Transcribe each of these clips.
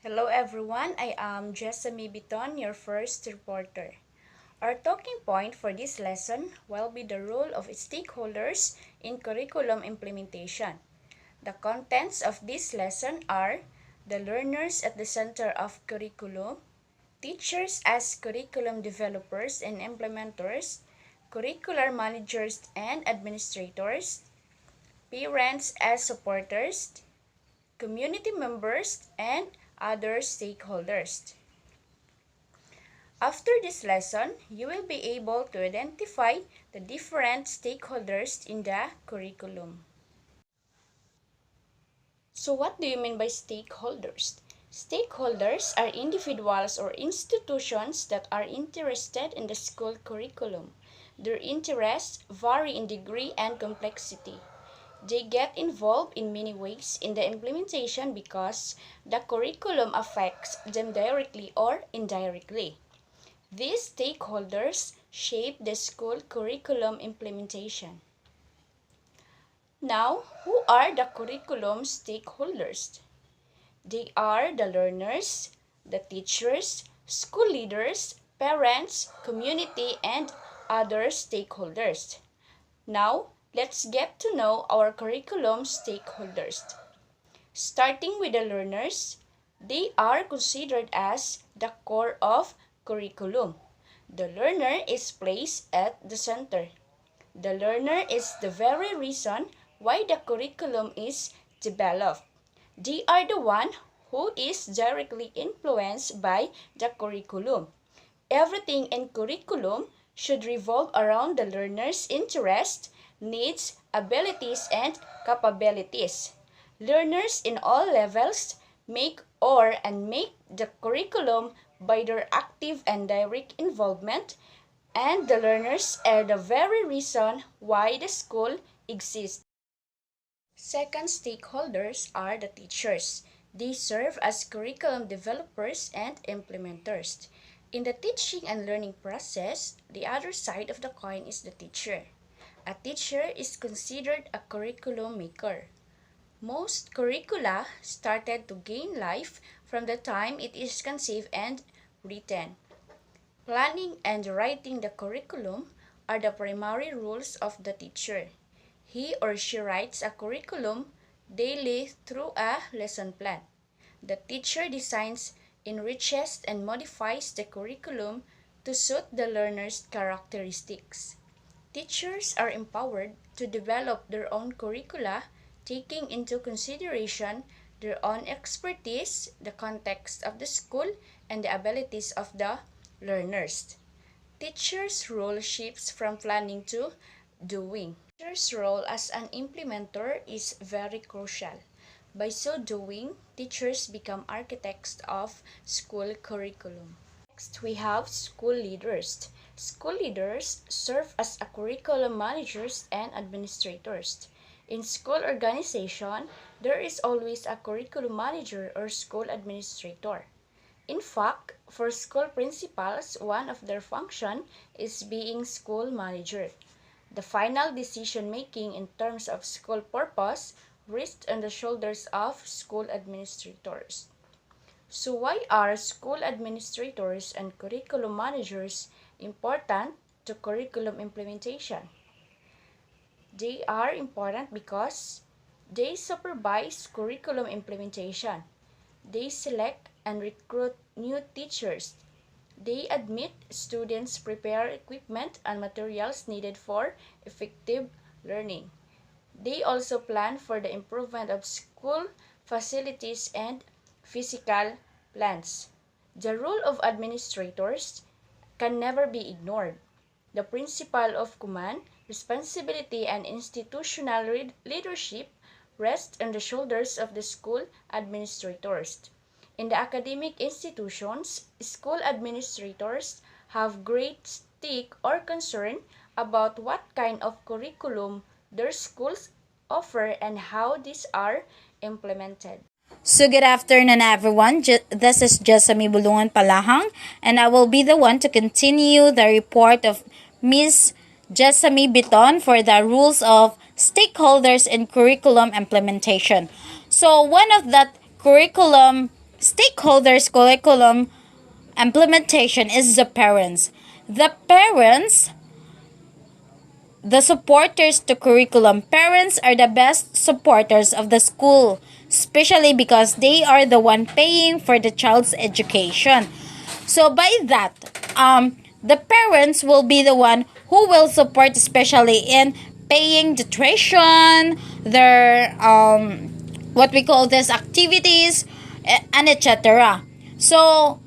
Hello everyone, I am Jessamine Biton, your first reporter. Our talking point for this lesson will be the role of stakeholders in curriculum implementation. The contents of this lesson are the learners at the center of curriculum, teachers as curriculum developers and implementers, curricular managers and administrators, parents as supporters, community members, and other stakeholders. After this lesson, you will be able to identify the different stakeholders in the curriculum. So what do you mean by stakeholders? Stakeholders are individuals or institutions that are interested in the school curriculum. Their interests vary in degree and complexity. They get involved in many ways in the implementation because the curriculum affects them directly or indirectly. These stakeholders shape the school curriculum implementation. Now, who are the curriculum stakeholders? They are the learners, the teachers, school leaders, parents, community, and other stakeholders. Now, let's get to know our curriculum stakeholders. Starting with the learners, they are considered as the core of curriculum. The learner is placed at the center. The learner is the very reason why the curriculum is developed. They are the one who is directly influenced by the curriculum. Everything in curriculum should revolve around the learner's interest, needs, abilities, and capabilities. Learners in all levels make the curriculum by their active and direct involvement, and the learners are the very reason why the school exists. Second stakeholders are the teachers. They serve as curriculum developers and implementers. In the teaching and learning process, the other side of the coin is the teacher. A teacher is considered a curriculum maker. Most curricula started to gain life from the time it is conceived and written. Planning and writing the curriculum are the primary roles of the teacher. He or she writes a curriculum daily through a lesson plan. The teacher designs, enriches, and modifies the curriculum to suit the learner's characteristics. Teachers are empowered to develop their own curricula, taking into consideration their own expertise, the context of the school, and the abilities of the learners. Teachers' role shifts from planning to doing. Teachers' role as an implementer is very crucial. By so doing, teachers become architects of school curriculum. Next, we have school leaders. School leaders serve as a curriculum managers and administrators. In school organization, there is always a curriculum manager or school administrator. In fact, for school principals, one of their functions is being school manager. The final decision making in terms of school purpose rests on the shoulders of school administrators. So why are school administrators and curriculum managers important to curriculum implementation? They are important because they supervise curriculum implementation. They select and recruit new teachers. They admit students, prepare equipment and materials needed for effective learning. They also plan for the improvement of school facilities and physical plans. The role of administrators can never be ignored. The principle of command, responsibility, and institutional leadership rest on the shoulders of the school administrators. In the academic institutions, school administrators have great stake or concern about what kind of curriculum their schools offer and how these are implemented. So good afternoon everyone. This is Jessamine Bulungan Palahang and I will be the one to continue the report of Ms. Jessamine Biton for the rules of stakeholders in curriculum implementation. So one of that curriculum stakeholders curriculum implementation is the parents. The parents, the supporters to curriculum. Parents are the best supporters of the school, especially because they are the one paying for the child's education. So by that, the parents will be the one who will support, especially in paying the tuition, their what we call this activities, and etc. So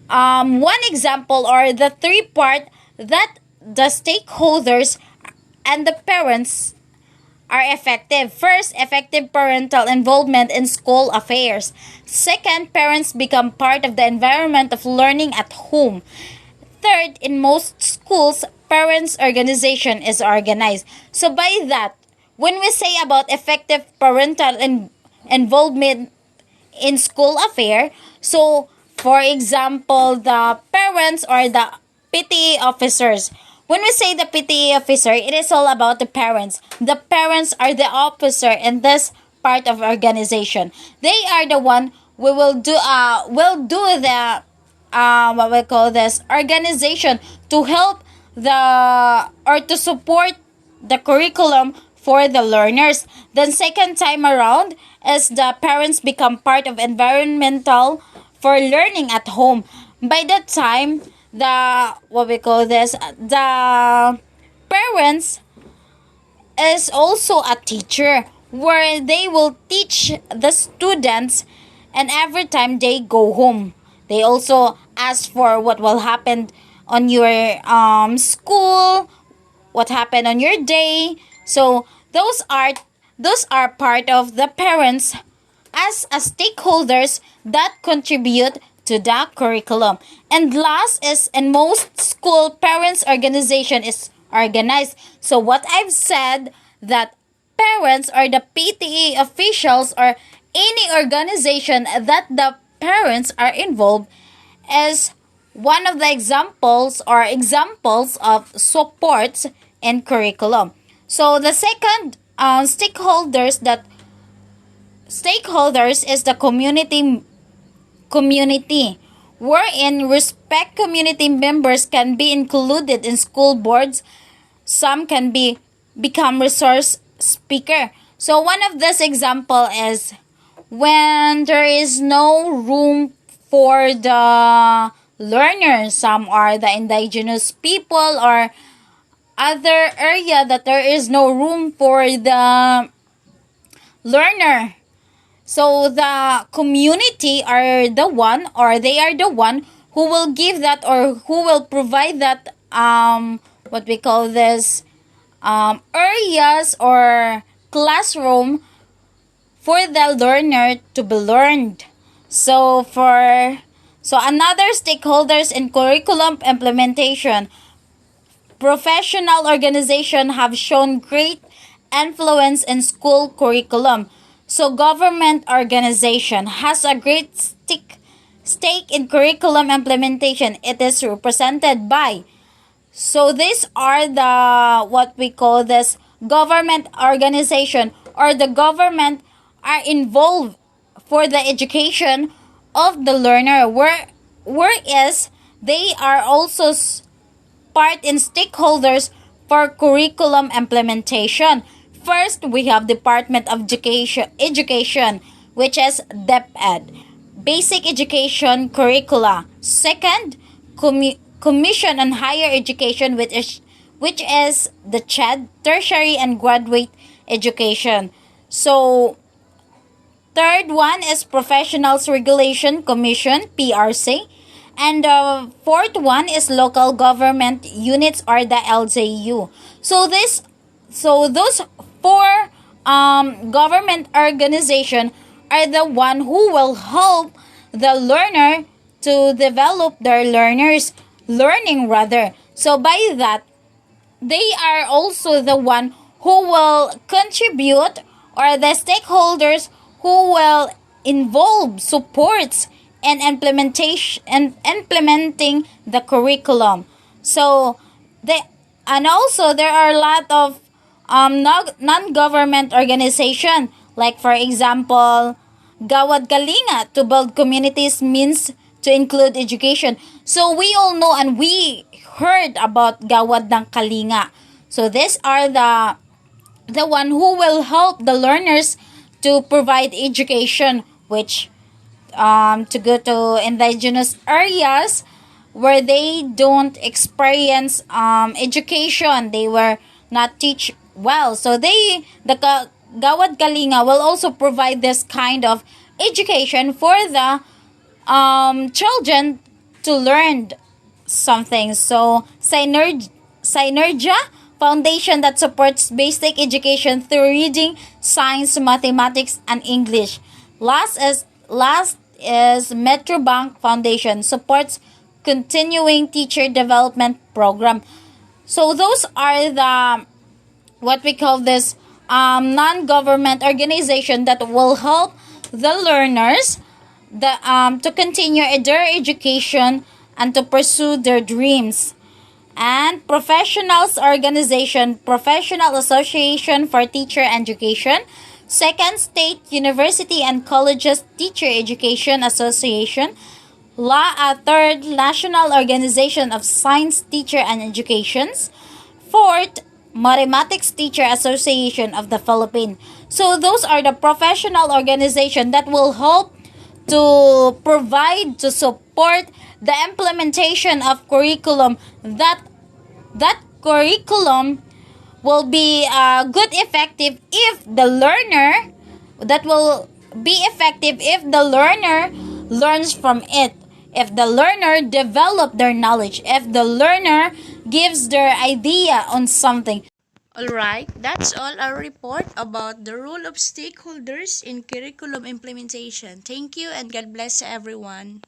one example or the three part that the stakeholders and the parents are effective. First, effective parental involvement in school affairs. Second, parents become part of the environment of learning at home. Third, in most schools, parents' organization is organized. So by that, when we say about effective parental involvement in school affair, so for example, the parents or the PTA officers. When we say the PTA officer, it is all about the parents. The parents are the officer in this part of organization. They are the one we will do the what we call this organization to help the or to support the curriculum for the learners. Then second time around is the parents become part of environmental for learning at home. By that time, the what we call this the parents is also a teacher where they will teach the students, and every time they go home they also ask for what will happen on your school, what happened on your day. So those are part of the parents as a stakeholders that contribute to the curriculum. And last is in most school parents organization is organized. So what I've said that parents or the PTA officials or any organization that the parents are involved is one of the examples of supports in curriculum. So the second stakeholders is the community wherein respect community members can be included in school boards. Some can become resource speaker. So one of this example is when there is no room for the learners. Some are the indigenous people or other area that there is no room for the learner. So the community are the one or they are the one who will give that or who will provide that what we call this areas or classroom for the learner to be learned. So another stakeholders in curriculum implementation, professional organization have shown great influence in school curriculum. So government organization has a great stake in curriculum implementation. It is represented by. So these are the what we call this government organization or the government are involved for the education of the learner, whereas they are also part in stakeholders for curriculum implementation. First, we have Department of Education, which is DepEd, Basic Education Curricula. Second, Commission on Higher Education, which is the CHED, Tertiary and Graduate Education. So, third one is Professionals Regulation Commission, PRC. And the fourth one is Local Government Units or the LJU. So those four government organization are the one who will help the learner to develop their learning rather. So by that, they are also the one who will contribute or the stakeholders who will involve supports and implementing the curriculum. So also there are a lot of non-government organization, like for example Gawad Kalinga, to build communities means to include education. So we all know and we heard about Gawad ng Kalinga. So these are the one who will help the learners to provide education, which to go to indigenous areas where they don't experience education, they were not teach well. So Gawad Kalinga will also provide this kind of education for the children to learn something. So Synergia Foundation that supports basic education through reading, science, mathematics, and English. Last is Metrobank Foundation supports continuing teacher development program. So those are the what we call this non-government organization that will help the learners to continue their education and to pursue their dreams. And professionals organization, Professional Association for Teacher Education. Second, State University and Colleges Teacher Education Association. Third, National Organization of Science Teacher and Educations. Fourth, Mathematics Teacher Association of the Philippines. So those are the professional organization that will help to provide, to support the implementation of curriculum. That curriculum will be good effective if the learner that will be effective if the learner learns from it, if the learner develop their knowledge, if the learner gives their idea on something. Alright, that's all our report about the role of stakeholders in curriculum implementation. Thank you and God bless everyone.